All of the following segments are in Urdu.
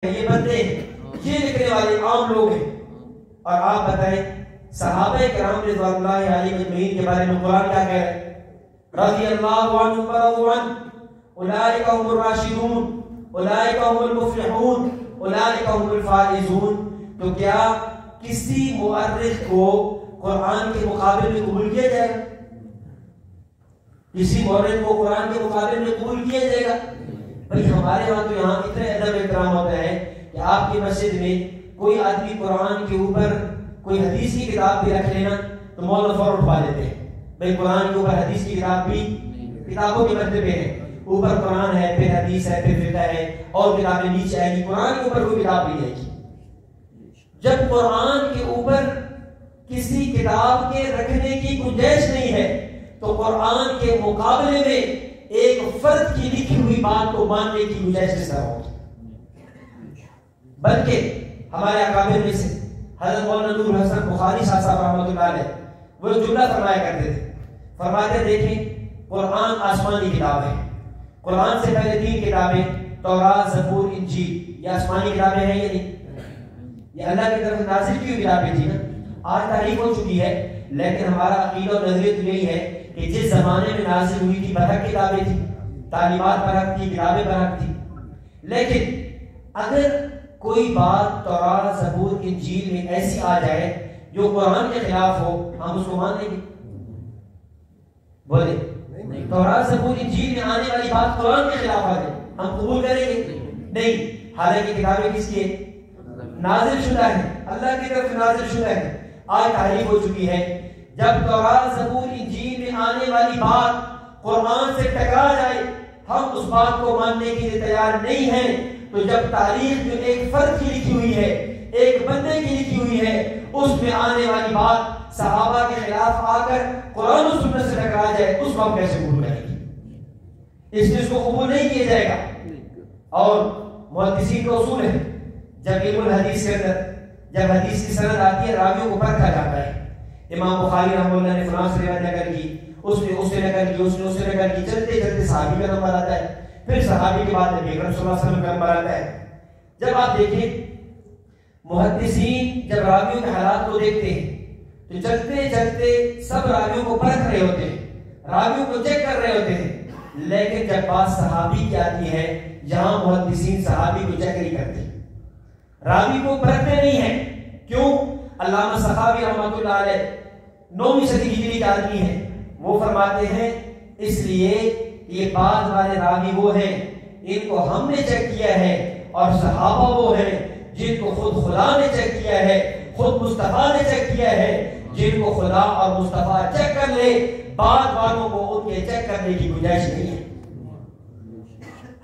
یہ بندے یہ لکھنے والے عام لوگ ہیں. اور آپ بتائیں صحابہ کرام رضوان اللہ علیہم اجمعین کے بارے میں قرآن کیا کہہ رہا ہے؟ رضی اللہ عنہم ورضوا عنہ اولئک هم الراشدون اولئک هم المفلحون اولئک هم الفائزون. تو کیا کسی مؤرخ کو قرآن کے مقابلے میں قبول کیا جائے گا؟ کسی مورخ کو قرآن کے مقابلے میں قبول کیا جائے گا؟ بھائی ہمارے وہاں تو یہاں اتنے ادب احترام ہوتا ہے کہ آپ کی مسجد میں کوئی آدمی قرآن کے اوپر کوئی حدیث کی کتاب بھی رکھ لینا تو مولانا فوراً اٹھوا دیتے ہیں. بھائی قرآن کے اوپر حدیث کی کتاب بھی کتابوں کے مرتبے ہے، اوپر قرآن ہے، پھر حدیث ہے، پھر فقہ ہے، اور کتابیں نیچے آئیں گی، قرآن کے اوپر کوئی کتاب نہیں آئے گی. جب قرآن کے اوپر کسی کتاب کے رکھنے کی گنجائش نہیں ہے تو قرآن کے مقابلے میں ایک فرد کی لکھی ہوئی بات کو ماننے کی گنجائش کس طرح ہوگی؟ بلکہ ہمارے اکابر میں سے حضرت مولانا نور حسن بخاری صاحب رحمۃ اللہ علیہ وہ جملہ فرمایا کرتے تھے، فرماتے دیکھیں قرآن آسمانی کتاب ہے، قرآن سے پہلے 3 کتابیں تورات، زبور، انجیل، یہ آسمانی کتابیں ہیں یا نہیں؟ یہ اللہ کی طرف نازل کی ہوئی کتابیں تھی نا. آج تاریخ ہو چکی ہے لیکن ہمارا عقیدہ اور نظریہ تو یہی ہے کہ جس زمانے میں نازل ہوئی تھی برحق کتابیں تھی، تعلیمات برحق تھی، کتابیں برحق تھی. لیکن اگر کوئی بات تورات، زبور، انجیل میں ایسی آ جائے جو قرآن کے خلاف ہو، ہم اس کو مان لیں گے؟ بولے تورات، زبور، انجیل میں آنے والی بات قرآن کے خلاف آ جائے ہم قبول کریں گے؟ نہیں. حالانکہ کتابیں کس کی ہے؟ نازل شدہ ہے، اللہ کی طرف نازل شدہ ہے. آج تاریخ ہو چکی ہے جب تورات، زبور، انجیل میں آنے والی بات قرآن سے ٹکرا جائے ہم اس بات کو ماننے کے لیے تیار نہیں ہیں. تو جب تاریخ جو ایک فرد کی لکھی ہوئی ہے، ایک بندے کی لکھی ہوئی ہے، اس میں آنے والی بات صحابہ کے خلاف آ کر قرآن و سنت سے ٹکرا جائے اس کو ہم کیسے قبول کریں گے؟ اس چیز کو قبول نہیں کیا جائے گا. اور محدثین کا اصول ہے جب علم الحدیث کے اندر جب حدیث کی سند آتی ہے راویوں کو پرکھا جاتا ہے. امام بخاری رحمہ اللہ نے فلاں سے روایت نقل کی، اس نے اس سے نقل کی، اس نے اس سے نقل کی، چلتے چلتے صحابی کا نمبر آتا ہے، پھر صحابی کے بعد نبی اکرم صلی اللہ علیہ وسلم کا نمبر آتا ہے. جب آپ دیکھیں محدثین جب راویوں کے حالات کو دیکھتے ہیں تو چلتے چلتے سب راویوں کو پرکھ رہے ہوتے ہیں، راویوں کو چیک کر رہے ہوتے ہیں. لیکن جب بات صحابی کی آتی ہے یہاں محدثین صحابی کو چیک نہیں کرتے، راوی کو پرکھتے نہیں ہیں. کیوں؟ علامہ سخاوی رحمۃ اللہ علیہ 9ویں صدی ہجری کے آدمی ہیں، وہ فرماتے ہیں اس لیے یہ بعد والے راوی وہ ہیں ان کو ہم نے چیک کیا ہے، اور صحابہ وہ ہیں جن کو خود خدا نے چیک کیا ہے، خود مصطفیٰ نے چیک کیا ہے. جن کو خدا اور مصطفیٰ چیک کر لے بعد والوں کو ان کے چیک کرنے کی گنجائش نہیں ہے.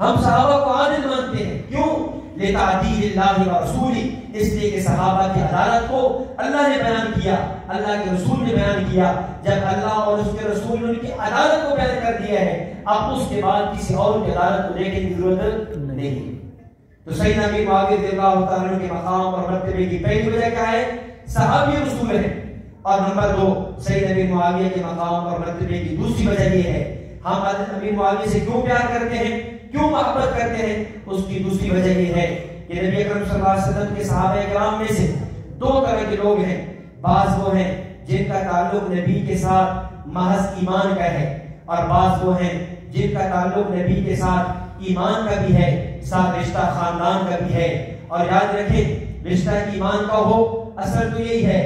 ہم صحابہ کو عادل مانتے ہیں. کیوں؟ لتعدیل اللہ و رسولی، اس لیے کہ صحابہ کی عدالت کو اللہ نے بیان کیا، اللہ کے رسول نے بیان کیا. جب اللہ اور اس کے رسول نے ان کی عدالت کو بیان کر دیا ہے اب اس کے بعد کسی اور کی عدالت کو دیکھنے کی ضرورت نہیں. تو سیدنا امیر معاویہ رضی اللہ تعالیٰ عنہ کے مقام اور مرتبے کی پہلی وجہ کیا ہے؟ صحابی رسول ہے. اور نمبر 2 سیدنا امیر معاویہ کے مقام اور مرتبے کی دوسری وجہ یہ ہے ہم حضرت امیر معاویہ سے کیوں پیار کرتے ہیں، کیوں محبت کرتے ہیں؟ اس کی دوسری وجہ یہ ہے کہ نبی اکرم صلی اللہ علیہ وسلم کے صحابہ کرام میں سے 2 طرح کے لوگ ہیں. بعض وہ ہیں جن کا تعلق نبی کے ساتھ محض ایمان کا ہے، اور بعض وہ ہیں جن کا تعلق نبی کے ساتھ ایمان کا بھی ہے، ساتھ رشتہ خاندان کا بھی ہے. اور یاد رکھیں رشتہ ایمان کا ہو اصل تو یہی ہے،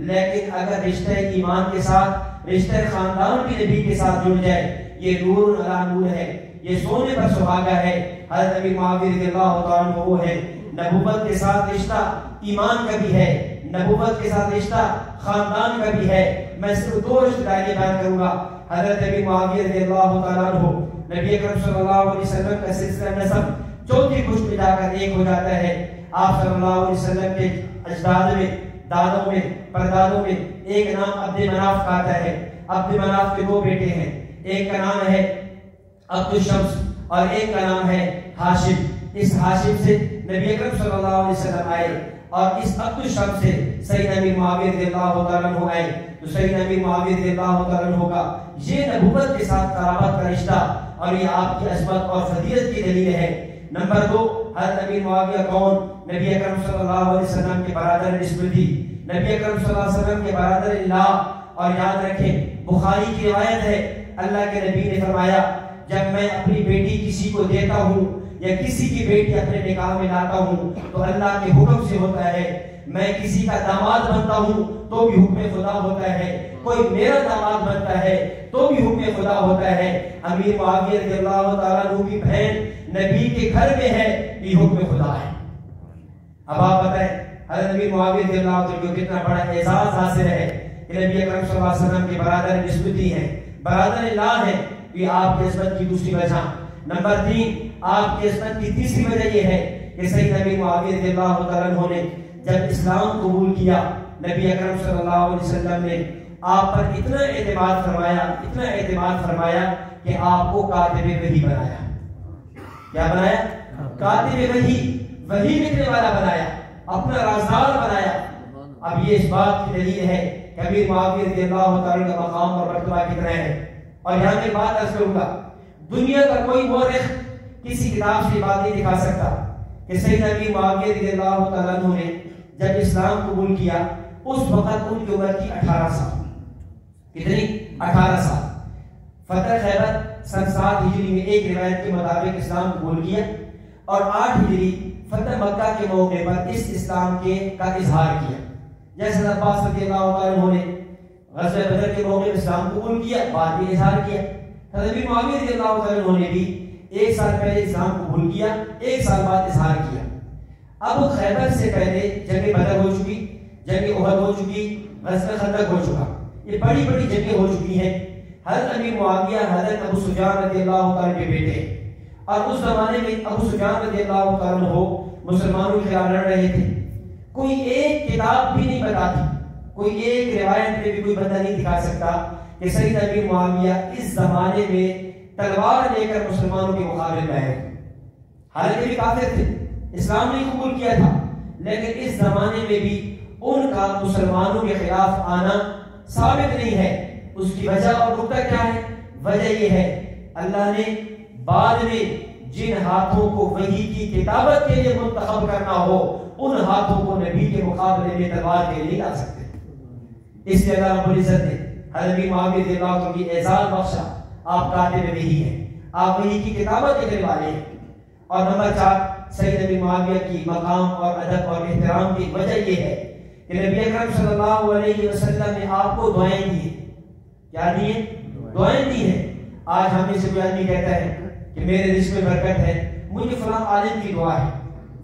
لیکن اگر رشتہ ایمان کے ساتھ رشتہ خاندان بھی نبی کے ساتھ جڑ جائے یہ نور علی نور ہے، یہ سونے پر سہاگا ہے. حضرت امیر معاویہ رضی اللہ تعالیٰ عنہ وہ ہے نبوت کے ساتھ رشتہ ایمان کا بھی ہے، نبوت کے ساتھ رشتہ خاندان کا بھی ہے. میں صرف 2 رشتہ داریاں بیان کروں گا. حضرت امیر معاویہ رضی اللہ تعالیٰ عنہ نبی اکرم صلی اللہ علیہ وسلم کا سلسلہ نسب 4تھی پشت میں جا کر ایک ہو جاتا ہے. آپ صلی اللہ علیہ وسلم کے اجداد میں، دادوں میں، پردادوں میں ایک نام عبد مناف کا آتا ہے. عبد مناف کے 2 بیٹے ہیں، ایک کا نام ہے عبد الشمس اور ایک کا نام ہے ہاشم. اس ہاشم سے نبی اکرم صلی اللہ علیہ وسلم آئے اور اس عبد الشمس سے سیدنا امیر معاویہ رضی اللہ تعالیٰ عنہ آئے. تو سیدنا امیر معاویہ رضی اللہ تعالیٰ عنہ کا یہ نبوت کے ساتھ قرابت کا رشتہ اور یہ آپ کی عظمت اور فضیلت کی دلیل ہے. نمبر 2 حضرت امیر معاویہ کون؟ نبی اکرم صلی اللہ علیہ وسلم کے برادر نسبتی، نبی اکرم صلی اللہ علیہ وسلم کے برادر اللہ. اور یاد رکھیں بخاری کی روایت ہے، اللہ کے نبی نے فرمایا جب میں اپنی بیٹی کسی کو دیتا ہوں یا کسی کی بیٹی اپنے نکاح میں لاتا ہوں تو اللہ کے حکم سے ہوتا ہے، میں کسی کا داماد بنتا ہوں تو بھی حکم خدا ہوتا ہے، کوئی میرا داماد بنتا ہے تو بھی حکم خدا ہوتا ہے. امیر معاویہ رضی اللہ تعالیٰ عنہ کی بہن نبی کے گھر میں ہے، یہ حکم خدا ہے. اب آپ بتائیں حضرت امیر معاویہ رضی اللہ عنہ کو کتنا بڑا اعزاز حاصل ہے کہ نبی اکرم صلی اللہ علیہ وسلم کے برادر نسبتی ہیں، برادر اللہ ہیں. یہ آپ کی عصمت کی دوسری وجہ. نمبر 3 آپ کی عصمت کی تیسری وجہ یہ ہے کہ سیدنا امیر معاویہ رضی اللہ تعالیٰ عنہ نے جب اسلام قبول کیا، نبی اکرم صلی اللہ علیہ وسلم نے آپ پر اتنا اعتماد فرمایا کہ آپ کو کاتب وحی بنایا. کیا بنایا؟ کاتب وحی لکھنے والا بنایا، اپنا رازدار بنایا. اب یہ اس بات کی دلیل ہے کہ امیر معاویہ رضی اللہ تعالیٰ کا مقام اور مرتبہ کتنا ہے. اور یہاں میں بات عرض کروں گا، دنیا کا کوئی مورخ کسی کتاب سے بات نہیں دکھا سکتا کہ سیدنا امیر معاویہ رضی اللہ تعالیٰ عنہ نے جب اسلام قبول کیا اس وقت ان کی عمر تھی 18 سال. کتنی؟ 18 سال. فتح خیبر سن 7 ہجری میں ایک روایت کے مطابق اسلام قبول کیا اور 8 ہجری فتح مکہ کے موقع پر اس اسلام کا اظہار کیا. جیسے عباس رضی اللہ تعالیٰ عنہ نے غزوہ بدر کے موقع پر اسلام قبول کیا، بعد میں اظہار کیا. حضرت امیر معاویہ رضی اللہ تعالیٰ عنہ نے بھی 1 سال پہلے اسلام قبول کیا، 1 سال بعد اظہار کیا. اب خیبر سے پہلے جنگ بدر ہو چکی، جنگ احد ہو چکی، غزوہ خندق ہو چکا، یہ بڑی بڑی جنگیں ہو چکی ہیں. حضرت امیر معاویہ حضرت ابو سفیان رضی اللہ تعالیٰ کے بیٹے، اور اس زمانے میں ابو سفیان رضی اللہ تعالیٰ عنہ مسلمانوں کے خلاف لڑ رہے تھے. کوئی ایک کتاب بھی نہیں بتاتی، کوئی ایک روایت میں بھی کوئی بندہ نہیں دکھا سکتا کہ سیدنا امیر معاویہ اس زمانے میں تلوار لے کر مسلمانوں کے مقابلے میں آئے. حالانکہ بھی کافر تھے، اسلام نہیں قبول کیا تھا، لیکن اس زمانے میں بھی ان کا مسلمانوں کے خلاف آنا ثابت نہیں ہے. اس کی وجہ اور نقطہ کیا ہے؟ وجہ یہ ہے اللہ نے بعد میں جن ہاتھوں کو وحی کی کتابت کے لیے منتخب کرنا ہو ان ہاتھوں کو نبی کے مقابلے میں تلوار کے لیے لا سکتے. اس لیے اللہ رب العزت نے حضرت امیر معاویہ رضی اللہ عنہ کی اعزاز بخشا، آپ کاتب وحی ہیں، آپ وحی کی کتابت کرنے والے ہیں. اور نمبر 4 سیدنا امیر معاویہ کی مقام اور ادب اور احترام کی وجہ یہ ہے کہ نبی اکرم صلی اللہ علیہ وسلم نے آپ کو دعائیں دی ہیں. کیا دی ہیں؟ دعائیں دی ہیں. آج ہم میں سے کوئی آدمی کہتا ہے کہ میرے رزق میں برکت ہے، مجھے فلاں عالم کی دعا ہے،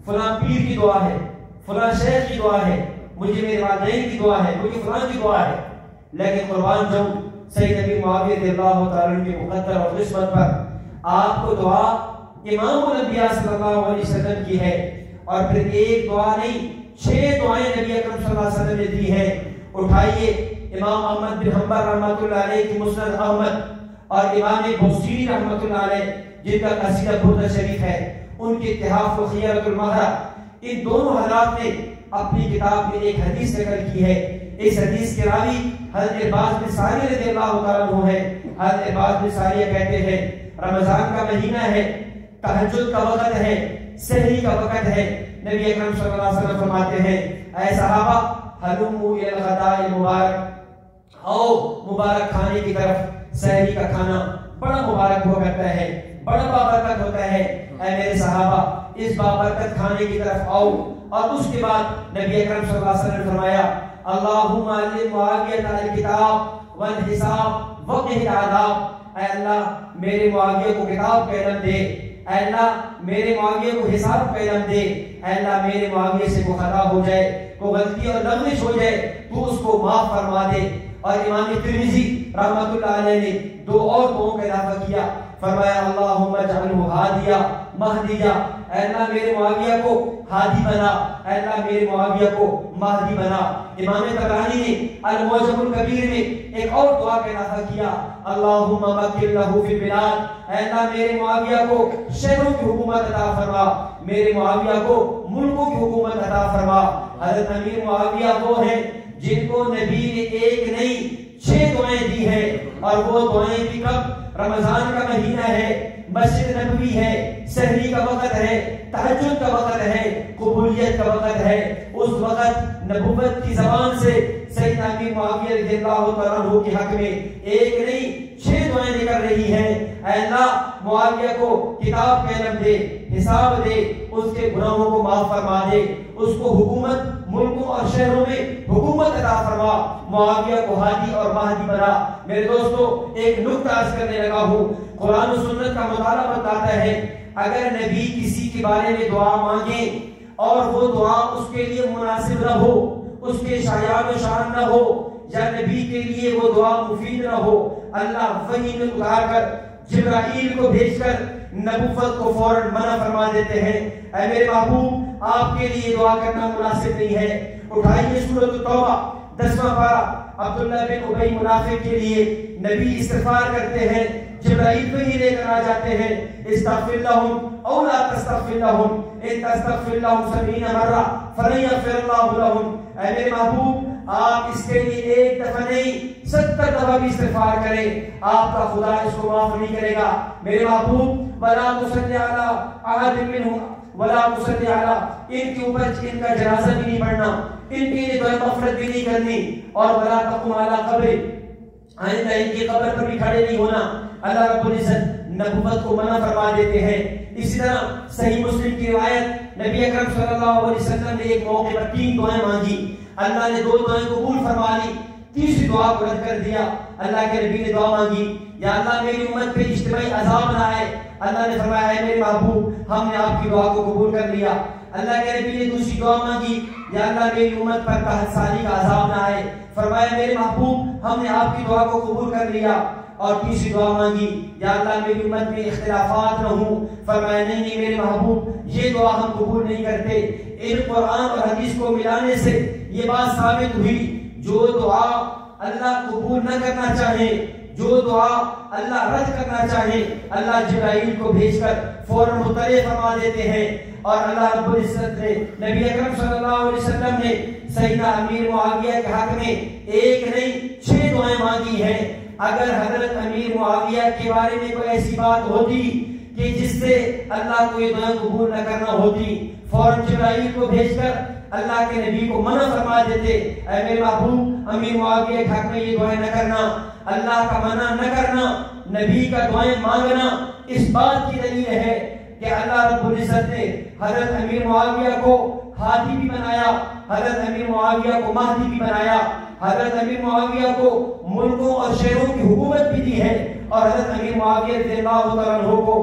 فلاں پیر کی دعا ہے، فلاں شیخ کی دعا ہے، مجھے میرے والدین کی دعا ہے، مجھے فلاں کی دعا ہے. لیکن قربان جاؤں سیدنا امیر معاویہ رضی اللہ تعالیٰ عنہ کے مقدر اور قسمت پر آپ کو دعا امام الانبیاء صلی اللہ علیہ وسلم کی ہے. اور پھر ایک دعا نہیں 6 دعائیں نبی اکرم صلی اللہ علیہ وسلم نے دی ہیں. اٹھائیے امام احمد بن حنبل رحمۃ اللہ علیہ کی مسند احمد اور امام بصری رحمۃ اللہ علیہ جن کا قصیدہ بردہ شریف ہے، ان کے اتحاف و خیرۃ المہرہ، ان دونوں حضرات نے اپنی کتاب میں ایک حدیث نقل کی ہے. اس حدیث کے راوی حضرت عباس بن ساریہ رضی اللہ تعالیٰ عنہ ہے. حضرت عباس بن ساریہ کہتے ہیں رمضان کا مہینہ ہے، تہجد کا وقت ہے، سحری کا وقت ہے. نبی اکرم صلی اللہ علیہ وسلم فرماتے ہیں اے صحابہ حلموا الی الغداء المبارک، آؤ مبارک کھانے کی طرف. سحری کا کھانا بڑا مبارک ہوا کرتا ہے، بڑا بابرکت ہوتا ہے. اے میرے صحابہ اس بابرکت کھانے کی طرف آؤ. اور اس کے بعد نبی اکرم صلی اللہ علیہ وسلم نے فرمایا اللہم علم معاویہ الکتاب والحساب وقہ العذاب. اے اللہ میرے معاویہ کو کتاب کا علم دے، اے اللہ میرے معاویہ کو حساب کا علم دے، اے اللہ میرے معاویہ سے کوئی خطا ہو جائے، کوئی غلطی اور لغزش ہو جائے تو اس کو معاف فرما دے. اور امام ترمذی رحمۃ اللہ علیہ نے 2 اور دعاؤں کا اضافہ کیا، فرمایا اللہم اجعلہ ہادیا مہدیا. اے اللہ میرے معاویہ کو ہادی بنا، اے اللہ میرے معاویہ کو مہدی بنا. امام طبرانی نے المعجم الکبیر میں ایک اور دعا کا اضافہ کیا اللہم مکن لہ فی البلاد. اے اللہ میرے معاویہ کو شہروں کی حکومت عطا فرما، میرے معاویہ کو ملکوں کی حکومت عطا فرما. حضرت امیر معاویہ وہ ہیں جن کو نبی نے ایک نہیں 6 دعائیں دی ہیں، اور وہ دعائیں بھی کب؟ رمضان کا مہینہ ہے، مسجد نبوی ہے، سحری کا وقت ہے، تہجد کا وقت ہے، قبولیت کا وقت ہے، اس وقت نبوت کی زبان سے سیدنا امیر معاویہ رضی اللہ تعالیٰ عنہ کے حق میں ایک نہیں 6 دعائیں نکل رہی ہیں۔ اے اللہ معاویہ کو کتاب کا علم دے، حساب دے، اس کے گناہوں کو معاف فرما دے، اس کو حکومت ملکوں اور شہروں میں حکومت عطا فرما، معاویہ کو ہادی اور مہدی بنا۔ میرے دوستو ایک نکتہ عرض کرنے لگا ہوں، قرآن و سنت کا مطالعہ بتاتا ہے اگر نبی کسی کے بارے میں دعا مانگے اور وہ دعا اس کے لیے مناسب نہ ہو، اس کے شایان و شان نہ ہو، یا نبی کے لیے وہ دعا مفید نہ ہو، اللہ وحی میں اتار کر جبرائیل کو بھیج کر نبوت کو فوراً منع فرما دیتے ہیں۔ اے میرے محبوب آپ کے لیے دعا کرنا مناسب نہیں ہے۔ اٹھائیے سورۃ التوبہ 10واں پارہ، عبداللہ بن ابی منافق کے لیے نبی استغفار کرتے ہیں، جبرائیل وحی لے کر آ جاتے ہیں، استغفر لهم او لا تستغفر لهم ان تستغفر لهم 70 مرہ فلن یغفر اللہ لهم۔ اے میرے محبوب آپ اس کے لیے 1 دفعہ نہیں 70 دفعہ بھی استغفار کریں، آپ کا خدا اس کو معاف نہیں کرے گا۔ میرے محبوب ولا تصلی علی احد منهم ولا تصلی علی، ان کے اوپر ان کا جنازہ بھی نہیں پڑھنا، ان کے لیے دعا مغفرت بھی نہیں کرنی، اور ولا تقم علی قبر، آئندہ ان کی قبر پر بھی کھڑے نہیں ہونا۔ اللہ رب العزت نبوت کو منع فرما دیتے ہیں۔ اسی طرح صحیح مسلم کی روایت، نبی اکرم صلی اللہ علیہ وسلم نے ایک موقع پر 3 دعائیں مانگی، اللہ نے 2 دعائیں قبول فرما لی، تیسری دعا کو رد کر دیا۔ اللہ کے نبی نے دعا مانگی یا اللہ میری امت پہ اجتماعی عذاب نہ آئے، اللہ نے فرمایا ہے میرے محبوب ہم نے آپ کی دعا کو قبول کر لیا۔ اللہ کے نبی نے دوسری دعا مانگی یا اللہ میری امت پر 60 سالی کا عذاب نہ آئے، فرمایا میرے محبوب ہم نے آپ کی دعا کو قبول کر لیا۔ اور تیسری دعا مانگی یا اللہ میری امت میں اختلافات نہ ہوں، فرمایا نہیں میرے محبوب یہ دعا ہم قبول نہیں کرتے۔ ان قرآن اور حدیث کو ملانے سے یہ بات ثابت ہوئی جو دعا اللہ قبول نہ کرنا چاہے، جو دعا اللہ رد کرنا چاہے، اللہ جبرائیل کو بھیج کر فوراً مطلع فرما دیتے ہیں۔ اور اللہ رب العزت نے نبی اکرم صلی اللہ علیہ وسلم نے سیدنا امیر معاویہ کے حق میں 1 نہیں 6 دعائیں مانگی ہیں۔ اگر حضرت امیر معاویہ کے بارے میں کوئی ایسی بات ہوتی کہ جس سے اللہ کو یہ دعائیں قبول نہ کرنا ہوتی، فوراً جبرائیل کو بھیج کر اللہ کے نبی کو منع فرما دیتے، اے میرے محبوب امیر معاویہ کے حق میں یہ دعائیں نہ کرنا۔ اللہ کا منع نہ کرنا، نبی کا دعائیں مانگنا اس بات کی دلیل ہے کہ اللہ رب العزت نے حضرت امیر معاویہ کو ہادی بھی بنایا، حضرت امیر معاویہ کو مہدی بھی بنایا، حضرت امیر معاویہ کو ملکوں اور شہروں کی حکومت بھی دی ہے، اور حضرت امیر معاویہ رضی اللہ تعالیٰ عنہ کو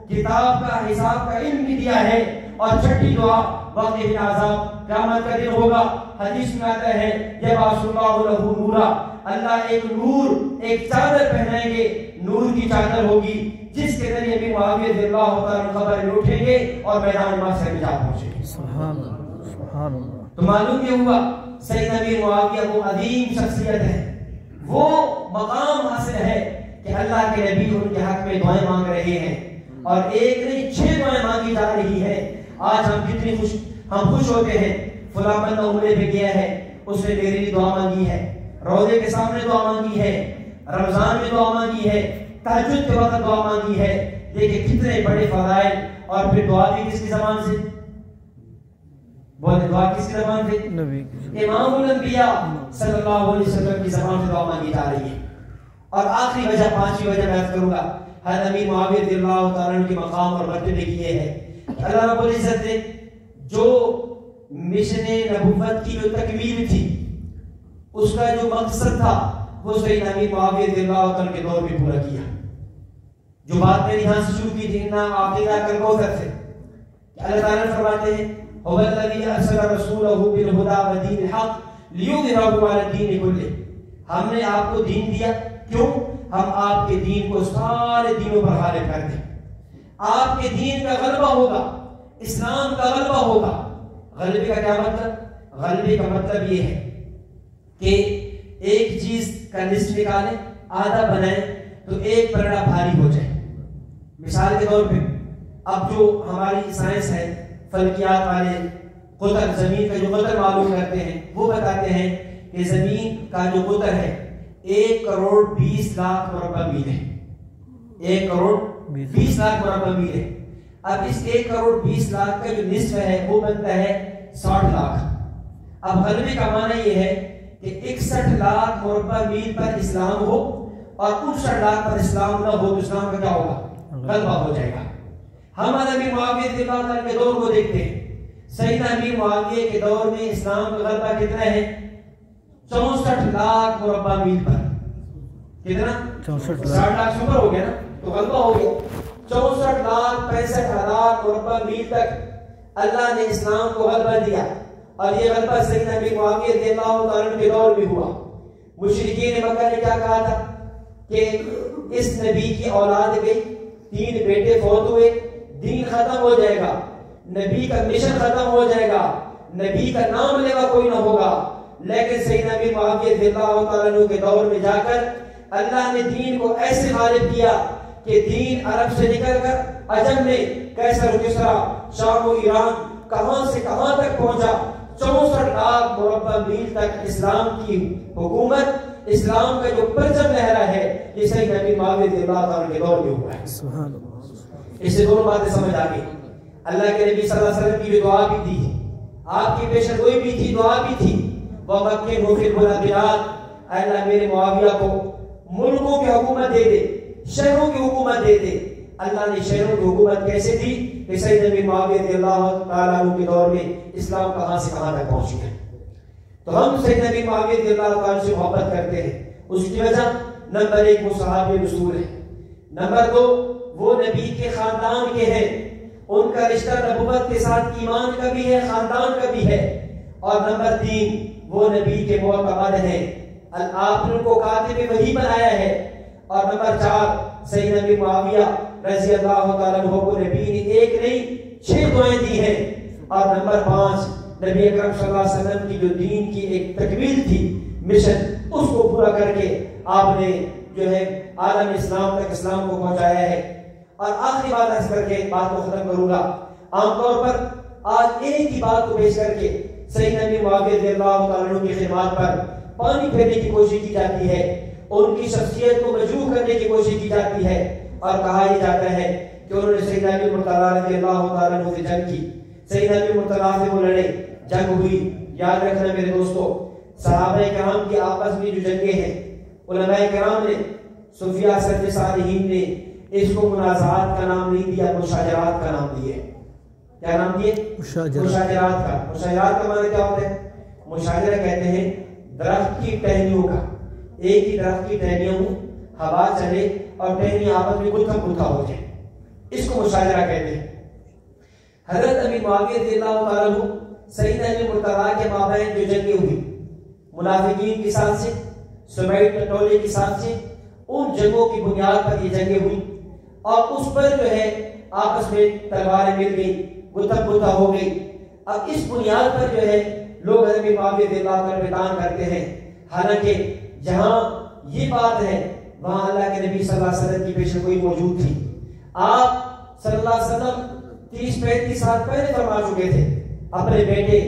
کتاب کا حساب کا علم بھی دیا ہے۔ اور چھٹی دعا وقت عذاب قیامت کا دن ہوگا، حدیث میں آتا ہے یبعث اللہ لہ نورا، اللہ ایک نور ایک چادر پہنائیں گے، نور کی چادر ہوگی جس کے ذریعے امیر معاویہ رضی اللہ تعالیٰ عنہ خبر میں اٹھیں گے اور میدان محشر میں جا پہنچیں گے۔ سبحان اللہ سبحان اللہ۔ تو معلوم یہ ہوا سیدنا امیر معاویہ وہ عظیم شخصیت ہے، وہ مقام حاصل ہے کہ اللہ کے نبی ان کے حق میں دعائیں مانگ رہے ہیں، اور 1 نہیں 6 دعائیں مانگی جا رہی ہیں۔ آج ہم کتنی خوش ہوتے ہیں، فلاں بندہ عمرے پہ گیا ہے اس نے میرے لیے دعا مانگی ہے، روزے کے سامنے دعا مانگی ہے، رمضان میں دعا مانگی ہے، تہجد کے وقت دعا مانگی ہے۔ دیکھیں کتنے بڑے فضائل، اور پھر دعا بھی کس کی زبان سے؟ بولے دعا کس کی زبان سے؟ امام الانبیاء صلی اللہ علیہ وسلم کی زبان سے دعا مانگی جا رہی ہے۔ اور آخری وجہ 5ویں وجہ میں عرض کروں گا، حضرت امیر معاویہ رضی اللہ تعالیٰ عنہ کے مقام اور مرتبے کی یہ ہے کہ اللہ رب العزت نے جو مشن نبوت کی جو تکمیل تھی، اس کا جو مقصد تھا وہ سیدنا امیر معاویہ رضی اللہ تعالیٰ کے دور میں پورا کیا۔ جو بات میں نے یہاں سے شروع کی تھی نا عقیدہ کلکوثر سے، کہ اللہ تعالیٰ فرماتے ہیں هو الذی ارسل رسولہ بالہدی ودین الحق لیظہرہ علی الدین کلہ، ہم نے آپ کو دین دیا، کیوں؟ ہم آپ کے دین کو سارے دینوں پر غالب کر دیں۔ آپ کے دین کا غلبہ ہوگا، اسلام کا غلبہ ہوگا۔ غلبے کا کیا مطلب؟ غلبے کا مطلب یہ ہے کہ ایک چیز کا نصف نکالیں، آدھا بنائیں تو ایک پلڑا بھاری ہو جائے۔ مثال کے طور پہ اب جو ہماری سائنس ہے، فلکیات والے قطر، زمین کا جو قطر معلوم کرتے ہیں، وہ بتاتے ہیں کہ زمین کا جو قطر ہے 1 کروڑ 20 لاکھ مربع میل ہے۔ 1 کروڑ 20 لاکھ مربع میل ہے. اب اس 1 کروڑ 20 لاکھ کا جو نصف ہے وہ بنتا ہے 60 لاکھ. اب غلبے کا معنی یہ ہے کہ 61 لاکھ مربع میل پر اسلام ہو اور 59 لاکھ پر اسلام نہ ہو تو اسلام کا کیا ہوگا؟ غلبہ ہو جائے گا. ہم امیر معاویہ رضی اللہ عنہ کے دور کو دیکھتے ہیں. سیدنا امیر معاویہ کے دور میں اسلام کا غلبہ کتنا ہے؟ 64 لاکھ مربع میل پر. کتنا؟ 64 لاکھ شکر ہو گیا نا تو غلبہ ہو گیا. 64 لاکھ 65 ہزار مربع میل تک اللہ نے اسلام کو غلبہ دیا. اور یہ غلبہ سیدنا امیر معاویہ رضی اللہ عنہ کے دور میں ہوا. مشرکین مکہ نے کیا کہا تھا کہ اس نبی کی اولاد گئی, 3 بیٹے فوت ہوئے, دین ختم ہو جائے گا, نبی کا مشن ختم ہو جائے گا, نبی کا نام لے گا کوئی نہ ہوگا. لیکن سیدنا امیر معاویہ رضی اللہ عنہ کے دور میں جا کر اللہ نے دین کو ایسے غالب کیا کہ دین عرب سے نکل کر عجم میں کیسر و کسرا, شام و ایران, کہاں سے کہاں تک پہنچا. 64 لاکھ مربع میل تک اسلام کی حکومت, اسلام کا جو پرچم لہرا ہے یہ سیدنا امیر معاویہ رضی اللہ عنہ کے دور میں ہوا ہے. سبحان اللہ. اس سے دونوں باتیں سمجھ آ گئی. اللہ کے نبی صلی اللہ علیہ وسلم کی جو دعا بھی تھی, آپ کی پیشن گوئی بھی تھی, دعا بھی تھی, وہ مکے مفید بلاد, اللہ میرے معاویہ کو ملکوں کی حکومت دے دے, شہروں کی حکومت دے دے. اللہ نے شہروں کی حکومت کیسے دی کہ سیدنا امیر معاویہ رضی اللہ تعالیٰ عنہ کے دور میں اسلام کہاں سے کہاں تک پہنچ گیا. تو ہم سیدنا امیر معاویہ رضی اللہ تعالیٰ سے محبت کرتے ہیں. اس کی وجہ نمبر 1 وہ صحابی رسول ہے, نمبر 2 وہ نبی کے خاندان کے ہیں, ان کا رشتہ نبوت کے ساتھ ایمان کا بھی ہے, خاندان کا بھی ہے, اور نمبر 3 وہ نبی کے معتمد ہیں, آپ نے ان کو کاتب وحی بنایا ہے, اور نمبر 4 سیدنا امیر معاویہ رضی اللہ تعالیٰ عنہ کو نبی نے 1 نہیں 6 دعائیں دی ہیں, اور نمبر 5 نبی اکرم صلی اللہ علیہ وسلم کی جو دین کی ایک تکمیل تھی, مشن, اس کو پورا کر کے آپ نے جو ہے عالم اسلام تک اسلام کو پہنچایا ہے. اور آخری بات عرض کر کے بات کو ختم کروں گا. عام طور پر آج ایک ہی بات کو پیش کر کے سیدنا امیر معاویہ رضی اللہ تعالیٰ عنہ کی خدمات پر پانی پھیرنے کی کوشش کی جاتی ہے, ان کی شخصیت کو مجروح کرنے کی کوشش کی جاتی ہے, اور کہا یہ جاتا ہے کہ انہوں نے سیدنا امیر مرتضیٰ رضی اللہ تعالیٰ عنہ سے جنگ کی, سیدنا امیر مرتضیٰ سے وہ لڑے, جنگ ہوئی. یاد رکھنا میرے دوستو, صحابہ کرام کی آپس میں جو جنگیں ہیں, علماء کرام نے, صوفیاء سلف صالحین نے اس کو منازعات کا نام نہیں دیا, مشاجرات کا نام دیے. کیا نام دیے؟ مشاجرات کا. مشاجرات کا معنی کیا ہوتا ہے؟ مشاجرہ کہتے ہیں درخت کی ٹہنیوں کا, ایک ہی درخت کی ٹہنیوں ہوا چلے اور ٹہنی آپس میں گتھا گتھا ہو جائے, اس کو مشاجرہ کہتے ہیں. حضرت امیر معاویہ رضی اللہ تعالیٰ عنہ سیدنا امیر مرتضیٰ کے مابین جو جنگیں ہوئی, منافقین کے ساتھ سے, سبعید ٹٹولے کے ساتھ سے, ان جنگوں کی بنیاد پر یہ جنگیں ہوئی, اور اس پر جو ہے آپس میں تلواریں مل گئی, گتھا گتھا ہو گئی. اب اس بنیاد پر جو ہے لوگ امیر معاویہ رضی اللہ تعالیٰ بیان کرتے ہیں, حالانکہ جہاں یہ بات ہے وہاں اللہ کے نبی صلی اللہ علیہ وسلم کی پیشن گوئی موجود تھی. آپ صلی اللہ علیہ وسلم 30-35 سال پہلے فرما چکے تھے اپنے بیٹے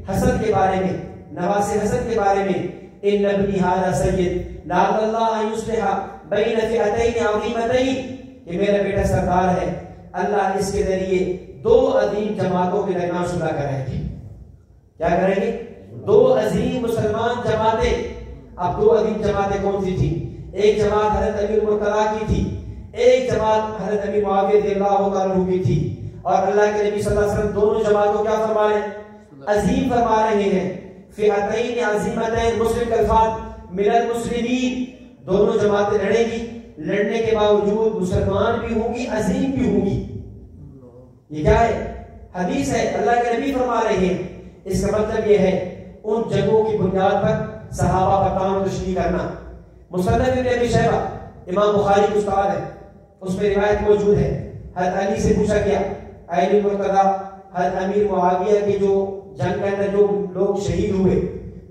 حسن کے بارے میں, نواز حسن کے بارے میں, ان ابنی ھذا سید لعل اللہ ان یصلح بین فئتین عظیمتین, کہ میرا بیٹا سردار ہے, اللہ اس کے ذریعے 2 عظیم جماعتوں کے درمیان صلح کرائیں گے. کیا کریں گے؟ 2 عظیم مسلمان جماعتیں. اب 2 عظیم جماعتیں کون سی تھی؟ ایک جماعت حضرت امیر مرتضیٰ کی تھی, ایک جماعت حضرت امیر معاویہ رضی اللہ تعالیٰ عنہ کی تھی. اور اللہ کے نبی صلی اللہ علیہ وسلم دونوں جماعتوں کیا فرما رہے ہیں؟ عظیم فرما رہے ہیں. فئتین عظیمتین, مسلم کے الفاظ من المسلمین, دونوں جماعتیں لڑیں گی, لڑنے کے باوجود مسلمان بھی ہوں گی, عظیم بھی ہوں گی. یہ کیا ہے؟ حدیث ہے, اللہ کے نبی فرما رہے ہیں. اس کا مطلب یہ ہے ان جنگوں کی بنیاد پر صحابہ پر تعامل تشریح کرنا. مصنف ابن ابی شیبہ, امام بخاری کے استاد ہے, اس میں روایت موجود ہے. حضرت علی سے پوچھا گیا, علی مرتضیٰ حضرت امیر معاویہ کے جو جنگ کے اندر جو لوگ شہید ہوئے,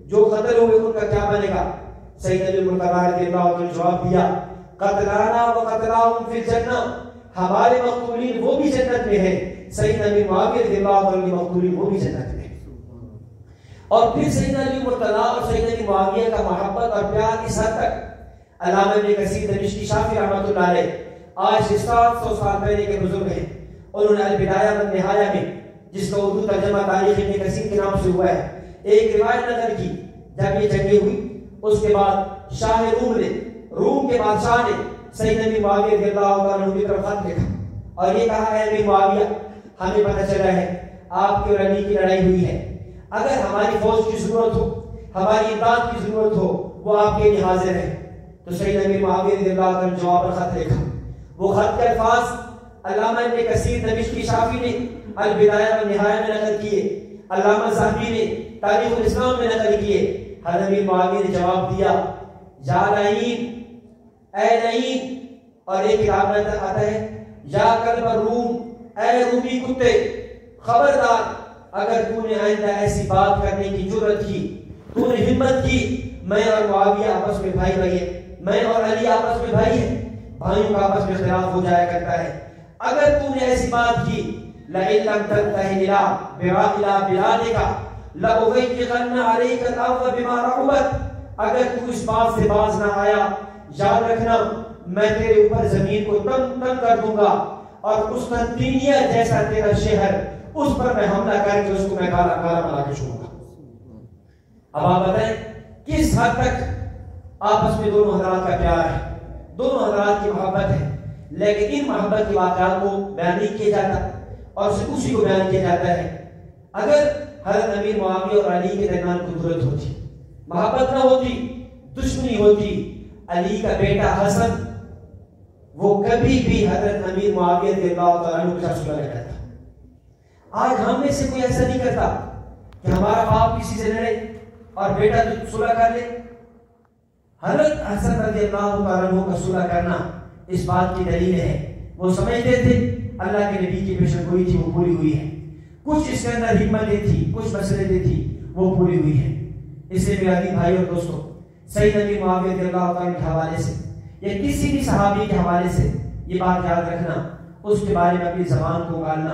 جو قتل ہوئے, ان کا کیا بنے گا؟ سیدنا امیر مرتضیٰ رضی اللہ عنہ نے جواب دیا, قتلانا و قتلاہم فی الجنہ, ہمارے مقتولین وہ بھی جنت میں ہیں, سیدنا امیر معاویہ رضی اللہ عنہ کے مقتولین وہ بھی جنت میں ہیں. اور پھر سیدنا امیر مرتضیٰ اور سیدنا امیر معاویہ کا محبت اور پیار اس حد تک علامہ ابن کثیر دمشقی شافعی رحمۃ اللہ علیہ آج سے 700 سال پہلے کے بزرگ ہیں، انہوں نے البدایہ والنہایہ میں، جس کا اردو ترجمہ تاریخ ابن کثیر کے نام سے ہوا ہے، ایک روایت نقل کی جب یہ جنگیں ہوئی، اس کے بعد شاہ روم کے بادشاہ نے سیدنا امیر معاویہ رضی اللہ تعالیٰ عنہ کی طرف خط لکھا اور یہ کہا ہے امیر معاویہ، ہمیں پتہ چلا ہے آپ کے اور علی کی لڑائی ہوئی ہے، اگر ہماری فوج کی ضرورت ہو، ہماری امداد کی ضرورت ہو، وہ آپ کے لیے حاضر ہے۔ تو سیدنا امیر معاویہ رضی اللہ تعالیٰ نے جواب پر خط لکھا، وہ خط کے الفاظ علامہ ابن کثیر دمشقی شافی نے البدایہ والنہایہ میں نقل کیے، علامہ ذہبی نے تاریخ الاسلام میں نقل کیے۔ حضرت امیر معاویہ نے جواب دیا، یا لعین، اے لعین، اور ایک کتاب میں آتا ہے یا کلب الروم، اے رومی کتے، خبردار اگر تو نے آئندہ ایسی بات کرنے کی جرت کی، تو نے ہمت کی، میں اور معاویہ آپس میں بھائی بھائی ہیں، میں اور علی آپس میں بھائی ہیں، بھائیوں کا آپس میں اختلاف ہو جایا کرتا ہے، اگر تو نے ایسی بات کی، لئن لم تنتهِ إلى بلادك لأضيقن عليك الأرض بما رحبت، اگر تو اس بات سے باز نہ آیا، یاد رکھنا میں تیرے اوپر زمین کو تنگ کر دوں گا، اور قسطنطینیہ جیسا تیرا شہر اس پر میں حملہ کر کے اس کو میں کالا بنا کے چھوڑوں گا۔ اب آپ بتائیں کس حد تک آپس میں دونوں حضرات کا پیار ہے، دونوں حضرات کی محبت ہے، لیکن ان محبت کے واقعات کو بیان نہیں کیا جاتا اور صرف اسی کو بیان کیا جاتا ہے۔ اگر حضرت امیر معاویہ اور علی کے درمیان کوئی ضرورت ہوتی، محبت نہ ہوتی، دشمنی ہوتی، علی کا بیٹا حسن وہ کبھی بھی حضرت امیر معاویہ رضی اللہ تعالیٰ عنہ کے ساتھ صلح نہیں کرتا۔ آج ہم میں سے کوئی ایسا نہیں کرتا کہ ہمارا باپ کسی سے لڑے اور بیٹا صلح کر لے۔ حضرت حسن رضی اللہ تعالیٰ عنہ کا صلح کرنا اس بات کی دلیل ہے، وہ سمجھتے تھے اللہ کے نبی کی پیشن گوئی تھی وہ پوری ہوئی ہے، کچھ اس کے اندر حکمتیں تھی، کچھ مسئلے تھی وہ پوری ہوئی ہے۔ اس لیے میرے عزیز بھائی اور دوستو، سیدنا امیر معاویہ رضی اللہ تعالیٰ کے حوالے سے یا کسی بھی صحابی کے حوالے سے یہ بات یاد رکھنا، اس کے بارے میں اپنی زبان کو اگالنا،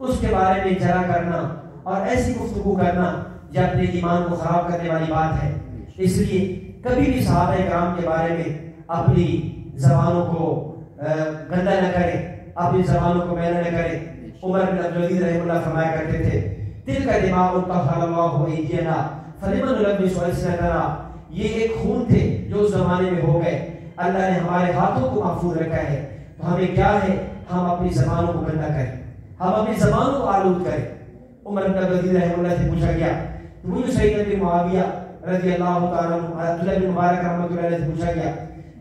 اس کے بارے میں جرا کرنا اور ایسی گفتگو کرنا یہ اپنے ایمان کو خراب کرنے والی بات ہے۔ اس لیے کبھی بھی صحابہ کرام کے بارے میں اپنی زبانوں کو گندا نہ کریں، اپنی زبانوں کو میلا نہ کریں۔ عمر بن عبدالعزیز رحمہ اللہ فرمایا کرتے تھے، تلک دماء طہر اللہ ایدینا فلمن نلبس ألسنتنا، یہ ایک خون تھے جو اس زمانے میں ہو گئے، اللہ نے ہمارے ہاتھوں کو محفوظ رکھا ہے، تو ہمیں کیا ہے ہم اپنی زبانوں کو گندا کریں، ہم اپنی زبانوں کو آلود کریں۔ عمر بن عبدالعزیز رحمہ اللہ سے پوچھا گیا، وہ جو سیدنا امیر معاویہ رضی اللہ تعالیٰ عنہ، عبداللہ بن مبارک رحمۃ اللہ علیہ سے پوچھا گیا،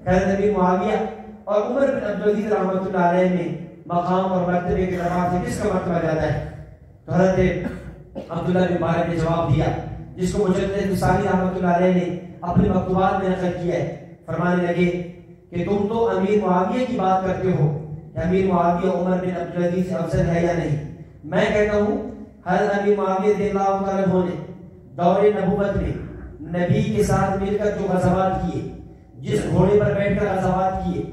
حضرت امیر معاویہ اور عمر بن عبدالعزیز رحمۃ اللہ علیہ میں مقام اور مرتبے کے اعتبار سے کس کا مرتبہ زیادہ ہے؟ تو حضرت عبداللہ بن مبارک نے جواب دیا، جس کو مجدد ثانی رحمۃ اللہ علیہ نے اپنے مکتوبات میں نقل کیا ہے، فرمانے لگے کہ تم تو امیر معاویہ کی بات کرتے ہو، امیر معاویہ عمر بن عبدالعزیز سے افضل ہے یا نہیں؟ میں کہتا ہوں حضرت امیر معاویہ رضی اللہ تعالیٰ عنہ نے دور نبوت میں نبی کے ساتھ مل کر جو غزوات کیے، جس گھوڑے پر بیٹھ کر غزوات کیے،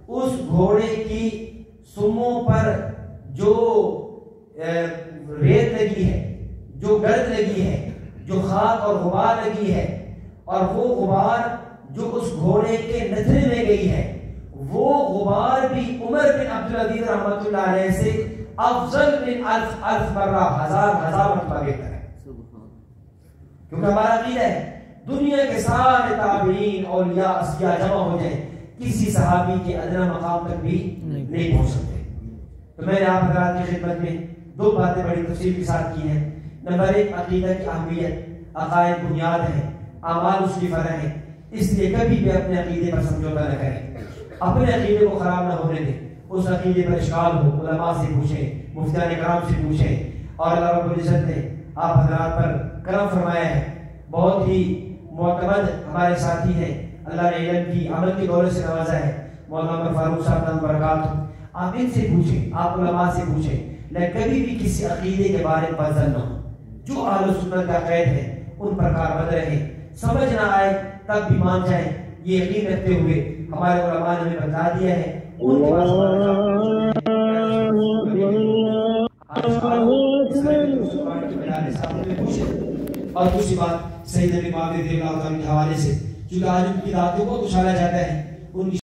اس گھوڑے کی سموں پر جو ریت لگی ہے، جو گرد لگی ہے، جو خاک اور غبار لگی ہے، اور وہ غبار جو اس گھوڑے کے نتھرے میں گئی ہے، وہ غبار بھی عمر بن عبدالعزیز رحمۃ اللہ علیہ سے افضل من الف مرہ، ہزار مرتبہ بہتر ہے۔ کیونکہ ہمارا عقیدہ ہے دنیا کے سارے تابعین اولیاء اصفیاء جمع ہو جائیں، کسی صحابی کے ادنا مقام تک بھی نہیں پہنچ سکتے۔ تو میں نے آپ حضرات کی خدمت میں دو باتیں بڑی تفصیل کے ساتھ کی ہیں۔ نمبر ایک، عقیدہ کی اہمیت، عقائد بنیاد ہے، اعمال اس کی فرع ہے، اس لیے کبھی بھی اپنے عقیدے پر سمجھوتا نہ کریں، اپنے عقیدے کو خراب نہ ہونے دیں۔ اس عقیدے پر اشکال ہو علماء سے پوچھیں، مفتیان کرام سے پوچھیں، اور اللہ رب العزت نے آپ حضرات پر کرم فرمایا ہے، بہت ہی معتمد ہمارے ساتھی ہیں، اللہ نے علم کی عمل کی دولت سے نوازا ہے، مولانا فاروق صاحب دامت برکاتہ، آپ ان سے پوچھیں، آپ علماء سے پوچھیں، لیکن کبھی بھی کسی عقیدے کے بارے میں بدظن نہ ہو۔ جو اہل سنت کا قید ہے ان پر کاربند رہیں، سمجھ نہ آئے تب بھی مان جائیں، یہ یقین رکھتے ہوئے ہمارے علماء نے ہمیں بتا دیا ہے ان کے پاس اور دوسری بات سیدنا امام رضی اللہ عنہ کے حوالے سے، چونکہ آج ان کی ذات کو بہت اچھالا جاتا ہے، ان کی